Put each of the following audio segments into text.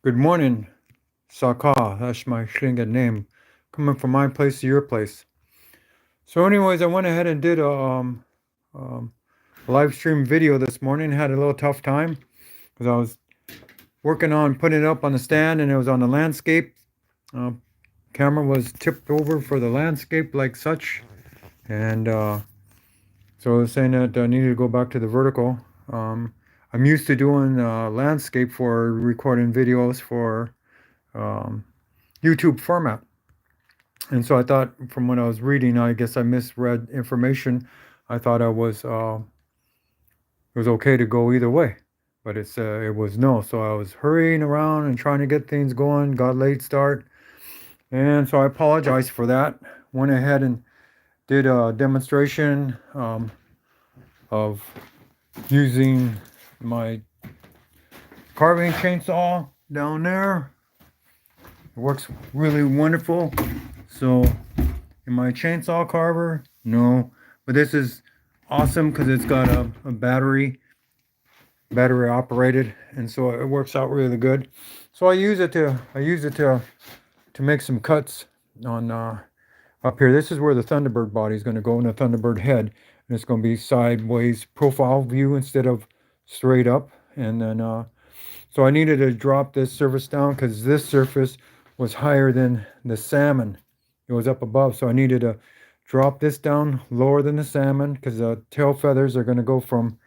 Good morning, Saka. That's my Tlingit name. Coming from my place to your place. So, anyways, I went ahead and did um, a live stream video this morning. Had a little tough time because I was working on putting it up on the stand, and it was on the landscape. Uh, Camera was tipped over for the landscape, like such, and so I was saying that I needed to go back to the vertical. I'm used to doing landscape for recording videos for um, YouTube format. And so I thought, from what I was reading, I guess I misread information. I thought it was okay to go either way, but it was no. So I was hurrying around and trying to get things going. Got late start, and so I apologize for that. Went ahead and did a demonstration of using my carving chainsaw down there. It works really wonderful. So, in my chainsaw carver, no, but this is awesome because it's got a battery operated, and so it works out really good. So I use it to make some cuts on up here. This is where the Thunderbird body is going to go, in the Thunderbird head, and it's going to be sideways profile view instead of straight up. And then so I needed to drop this surface down because this surface was higher than the salmon. It was up above, so I needed to drop this down lower than the salmon because the tail feathers are going to go from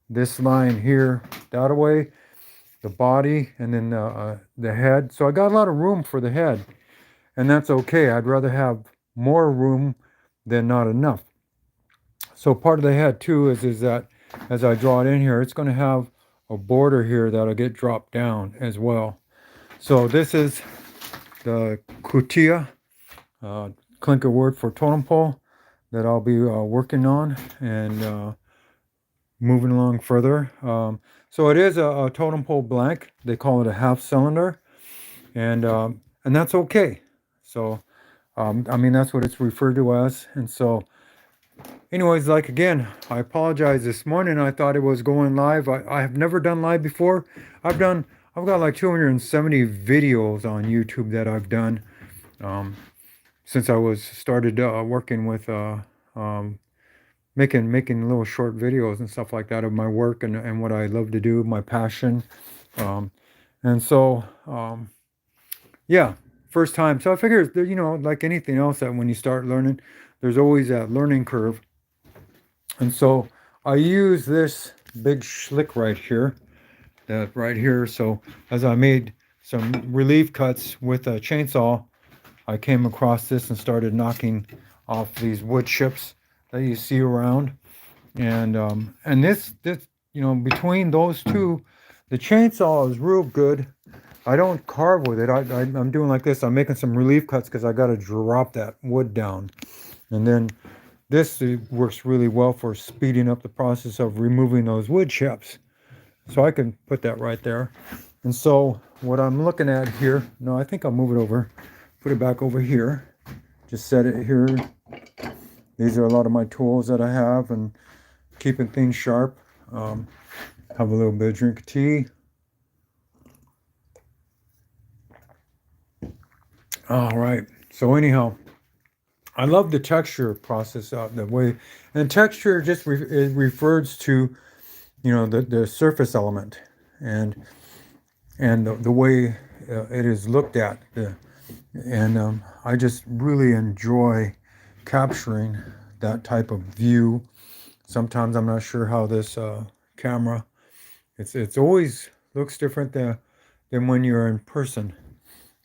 this line here that way, the body, and then the head. So I got a lot of room for the head, and that's okay. I'd rather have more room than not enough. So part of the head too is that as I draw it in here, it's going to have a border here that'll get dropped down as well. So this is the kutia, Tlingit word for totem pole, that I'll be working on and moving along further. So it is a totem pole blank. They call it a half cylinder, and that's okay. So I mean, that's what it's referred to as. And so anyways, like, again, I apologize. This morning I thought it was going live. I have never done live before. I've got like 270 videos on YouTube that I've done since I was started working with making little short videos and stuff like that of my work and what I love to do, my passion. And so yeah, first time. So I figure, like anything else, that when you start learning, there's always that learning curve. And so I use this big schlick right here, So as I made some relief cuts with a chainsaw, I came across this and started knocking off these wood chips that you see around. And this between those two, the chainsaw is real good. I don't carve with it. I'm doing like this. I'm making some relief cuts because I got to drop that wood down. And then this works really well for speeding up the process of removing those wood chips. So I can put that right there. And so what I'm looking at here, no, I think I'll move it over, put it back over here, just set it here. These are a lot of my tools that I have and keeping things sharp. Have a little bit of drink of tea. All right. So anyhow, I love the texture process of the way, and texture just it refers to, the surface element and the way it is looked at. And I just really enjoy capturing that type of view. Sometimes I'm not sure how this camera, it's always looks different than when you're in person.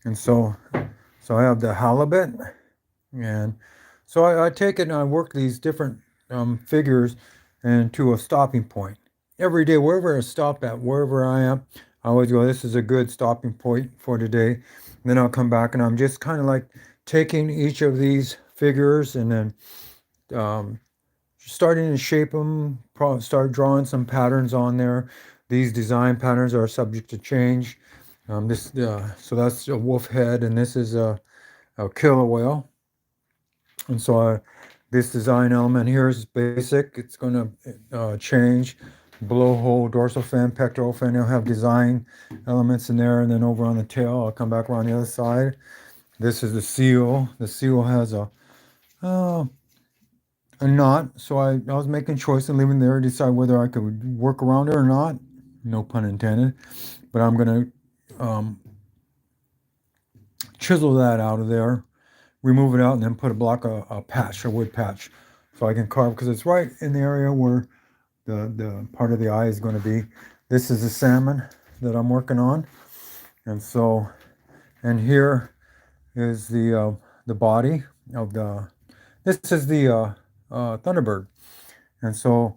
And so I have the halibut, and so I take it and I work these different figures into a stopping point. Every day, wherever I stop at, wherever I am, I always go, this is a good stopping point for today. And then I'll come back and I'm just kind of like taking each of these figures and then starting to shape them, start drawing some patterns on there. These design patterns are subject to change. So that's a wolf head, and this is a killer whale. And so this design element here is basic. It's going to change. blowhole, dorsal fin, pectoral fin. It'll have design elements in there, and then over on the tail, I'll come back around the other side. This is the seal. The seal has a knot, so I was making choice and leaving there, decide whether I could work around it or not. No pun intended. But I'm gonna chisel that out of there, remove it out, and then put a block of a patch, a wood patch, so I can carve, because it's right in the area where the part of the eye is going to be. This is the salmon that I'm working on, and so, and here is the body of the. This is the Thunderbird, and so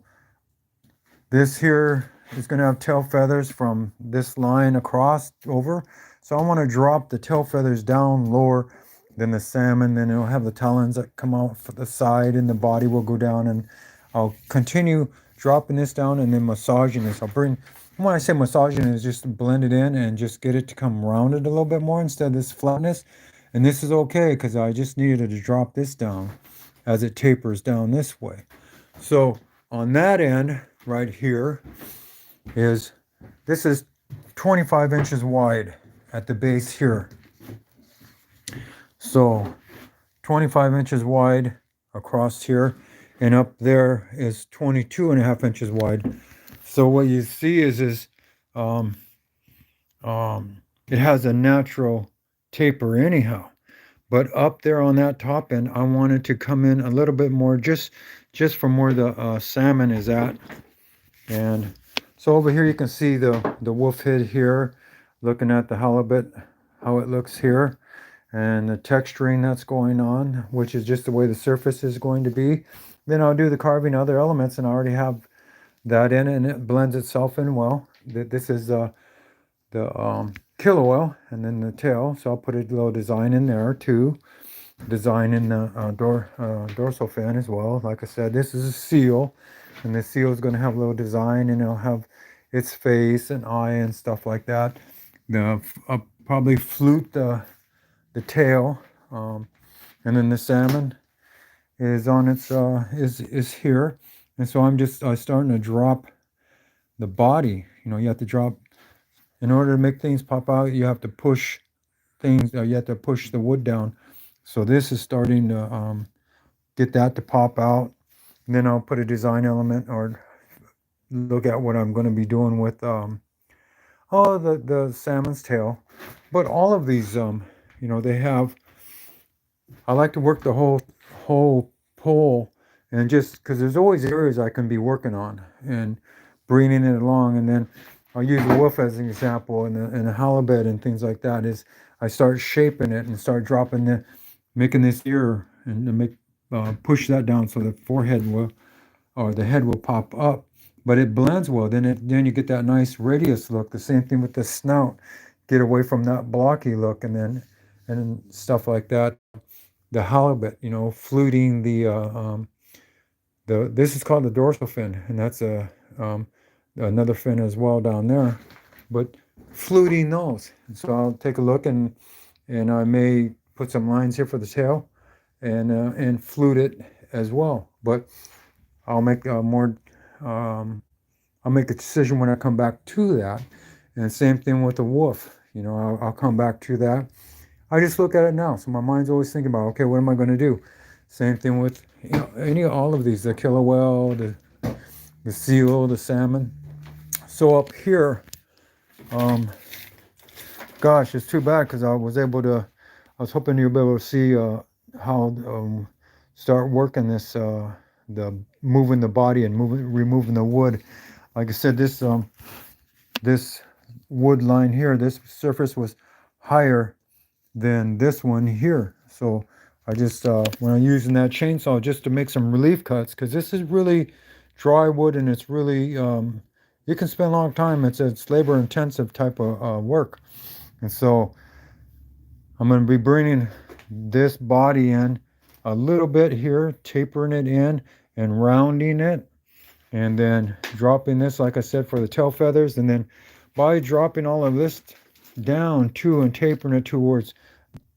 this here is going to have tail feathers from this line across over. So I want to drop the tail feathers down lower than the salmon. Then it'll have the talons that come out for the side, and the body will go down. And I'll continue dropping this down and then massaging this. When I say massaging, is just to blend it in and just get it to come rounded a little bit more instead of this flatness. And this is okay because I just needed to drop this down as it tapers down this way. So on that end right here is, this is 25 inches wide at the base here. So 25 inches wide across here, and up there is 22.5 inches wide. So what you see is it has a natural taper anyhow. But up there on that top end, I wanted to come in a little bit more, just from where the salmon is at. And so over here you can see the wolf head here, looking at the halibut, how it looks here, and the texturing that's going on, which is just the way the surface is going to be. Then I'll do the carving other elements, and I already have that in, and it blends itself in well. This is the killer whale, and then the tail. So I'll put a little design in there too. Design in the dorsal fin as well. Like I said, this is a seal, and the seal is going to have a little design, and it'll have its face and eye and stuff like that. I'll probably flute the tail, and then the salmon is on its is here, and so I'm starting to drop the body. You know, you have to drop. In order to make things pop out, you have to push things. You have to push the wood down. So this is starting to get that to pop out. And then I'll put a design element or look at what I'm going to be doing with the salmon's tail. But all of these, you know, they have. I like to work the whole pole, and just because there's always areas I can be working on and bringing it along, and then. I'll use the wolf as an example, and the halibut and things like that. Is I start shaping it and start dropping making this ear, and push that down so the forehead will, or the head will pop up, but it blends well. Then you get that nice radius look. The same thing with the snout, get away from that blocky look, and stuff like that. The halibut, you know, fluting this is called the dorsal fin, and that's another fin as well down there, but fluting those. And so I'll take a look, and I may put some lines here for the tail, and flute it as well. But I'll make I'll make a decision when I come back to that. And same thing with the wolf. You know, I'll come back to that. I just look at it now, so my mind's always thinking about, okay, what am I going to do? Same thing with, you know, all of these, the killer whale, the seal, the salmon. So up here, gosh, it's too bad because I was hoping you'll be able to see how start working this, moving the body and removing the wood. Like I said, this wood line here, this surface was higher than this one here. So I just, when I'm using that chainsaw just to make some relief cuts, because this is really dry wood, and it's really, you can spend a long time. It's labor intensive type of work. And so I'm going to be bringing this body in a little bit here, tapering it in and rounding it, and then dropping this, like I said, for the tail feathers. And then by dropping all of this down too and tapering it towards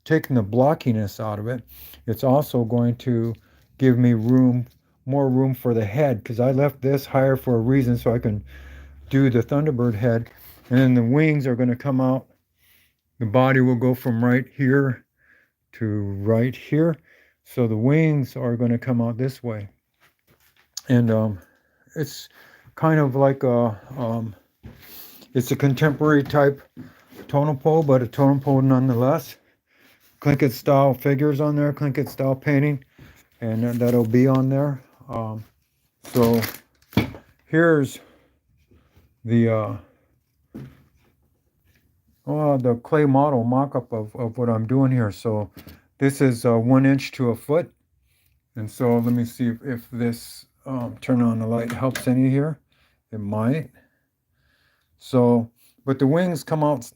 taking the blockiness out of it, it's also going to give me more room for the head, because I left this higher for a reason, so I can do the Thunderbird head. And then the wings are going to come out. The body will go from right here to right here. So the wings are going to come out this way. And it's kind of like it's a contemporary type totem pole, but a totem pole nonetheless. Tlingit style figures on there, Tlingit style painting, and that'll be on there. So here's the clay model mock-up of what I'm doing here. So this is 1 inch to a foot. And so let me see if this turn on the light helps any here. It might. So, but the wings come out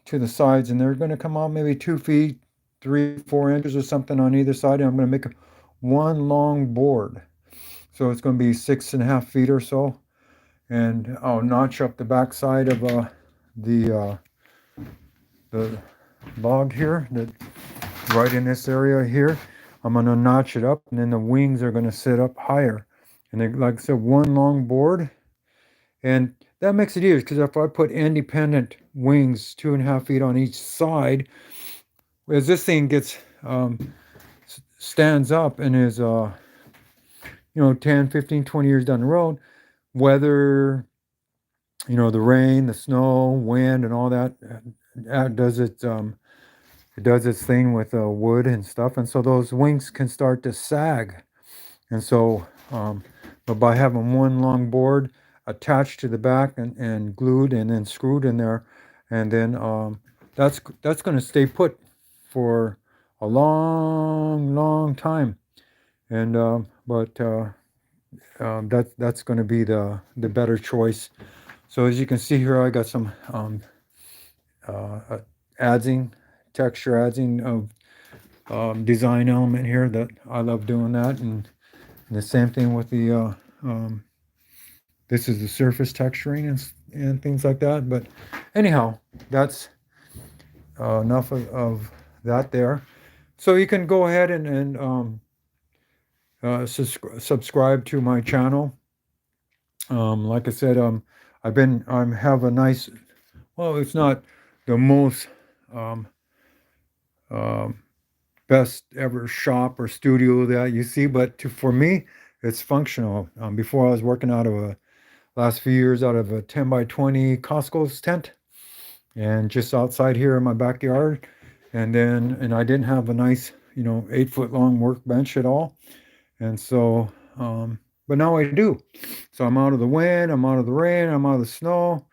to the sides, and they're going to come out maybe 2 feet, 3-4 inches or something on either side. And I'm going to make one long board. So it's going to be 6.5 feet or so. And I'll notch up the back side of the log here, that right in this area here. I'm going to notch it up, and then the wings are going to sit up higher. And they, like I said, one long board. And that makes it easier, because if I put independent wings 2.5 feet on each side, as this thing gets stands up and is 10, 15, 20 years down the road, weather, the rain, the snow, wind, and all that does its it does its thing with wood and stuff, and so those wings can start to sag. And so but by having one long board attached to the back and glued and then screwed in there, and then that's going to stay put for a long time. And that's going to be the better choice. So as you can see here, I got some texture adzing of design element here that I love doing that. And the same thing with the this is the surface texturing and things like that. But anyhow, that's enough of that there. So you can go ahead and subscribe to my channel. Like I said, I have a nice, well, it's not the most best ever shop or studio that you see, but for me, it's functional. Before, I was working last few years out of a 10 by 20 Costco's tent, and just outside here in my backyard. And I didn't have a nice 8-foot long workbench at all. And so but now I do. So I'm out of the wind, I'm out of the rain, I'm out of the snow.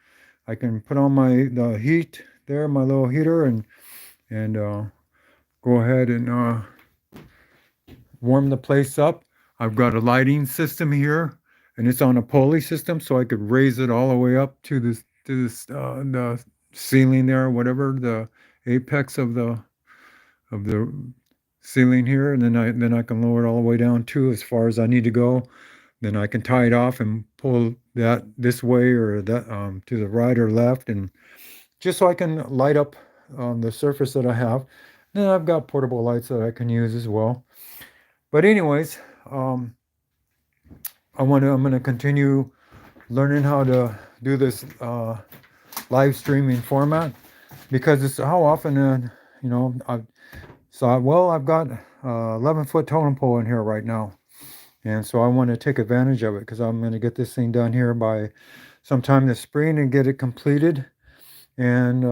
I can put on the heat there, my little heater, and go ahead and warm the place up. I've got a lighting system here, and it's on a pulley system, so I could raise it all the way up to the ceiling there, whatever the apex of the ceiling here, and then I can lower it all the way down too, as far as I need to go. Then I can tie it off and pull that this way or that to the right or left, and just so I can light up the surface that I have. Then I've got portable lights that I can use as well. But anyways, I'm going to continue learning how to do this live streaming format, because it's how often I've got 11-foot totem pole in here right now. And so I want to take advantage of it, because I'm going to get this thing done here by sometime this spring and get it completed. And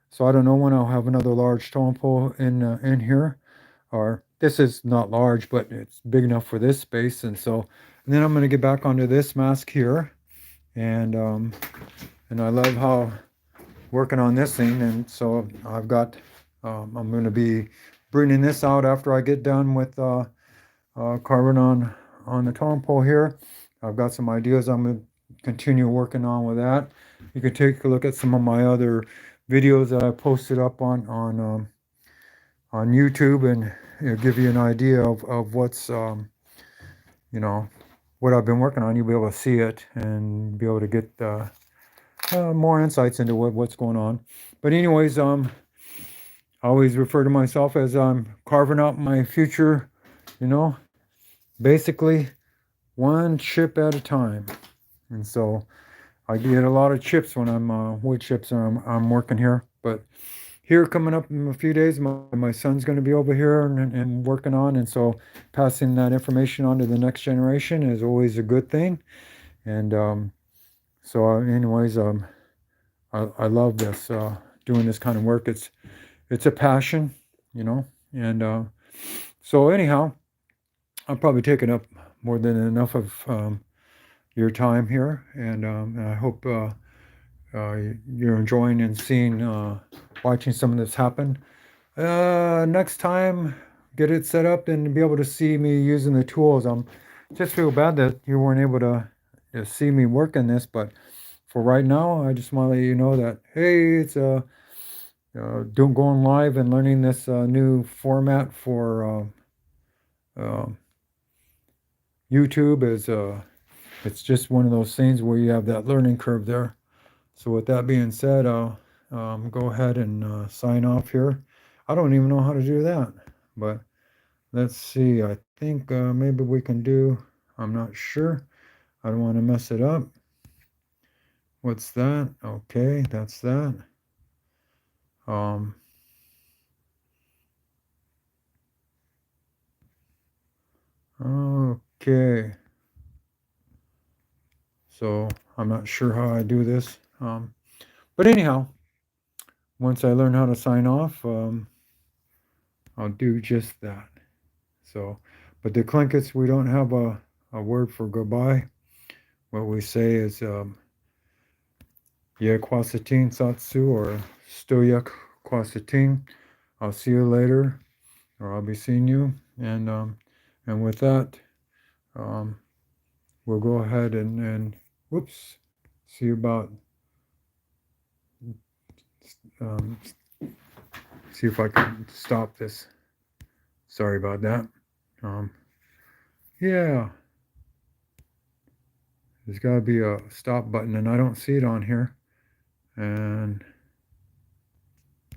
so I don't know when I'll have another large totem pole in here. Or this is not large, but it's big enough for this space. And then I'm going to get back onto this mask here. And I love how working on this thing. And so I've got I'm going to be bringing this out after I get done with carving on the totem pole here. I've got some ideas I'm going to continue working on with that. You can take a look at some of my other videos that I posted up on YouTube, and it'll give you an idea of what's what I've been working on. You'll be able to see it and be able to get more insights into what's going on. But anyways, I always refer to myself as I'm carving out my future, basically one chip at a time. And so I get a lot of chips when I'm wood chips when I'm working here. But here coming up in a few days, my son's going to be over here and working on, and so passing that information on to the next generation is always a good thing. And so anyways, I love this doing this kind of work. It's a passion, you know. And so anyhow, I'm probably taking up more than enough of your time here, and I hope you're enjoying and seeing, watching some of this happen. Next time, get it set up and be able to see me using the tools. Just feel bad that you weren't able to see me working this, but for right now, I just want to let you know that, hey, it's doing going live and learning this new format for YouTube is it's just one of those things where you have that learning curve there. So with that being said, I'll go ahead and sign off here. I don't even know how to do that, but let's see. I think maybe we can do, I'm not sure. I don't want to mess it up. What's that? Okay, that's that. Okay. So I'm not sure how I do this. But anyhow, once I learn how to sign off, I'll do just that. So, but the Tlinkits, we don't have a word for goodbye. What we say is Ye Kwasatin Satsu or Stoyak Kwasatin. I'll see you later, or I'll be seeing you. And with that, we'll go ahead and whoops, see about see if I can stop this. Sorry about that. Yeah, there's got to be a stop button, and I don't see it on here. And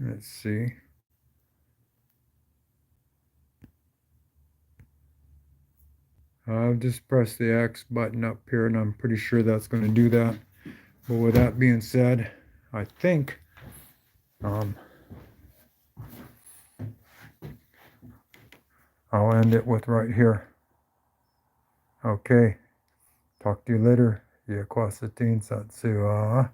let's see. I'll just press the X button up here, and I'm pretty sure that's going to do that. But with that being said, I think I'll end it with right here. Okay. Talk to you later. Ye Kwasatin Satsu.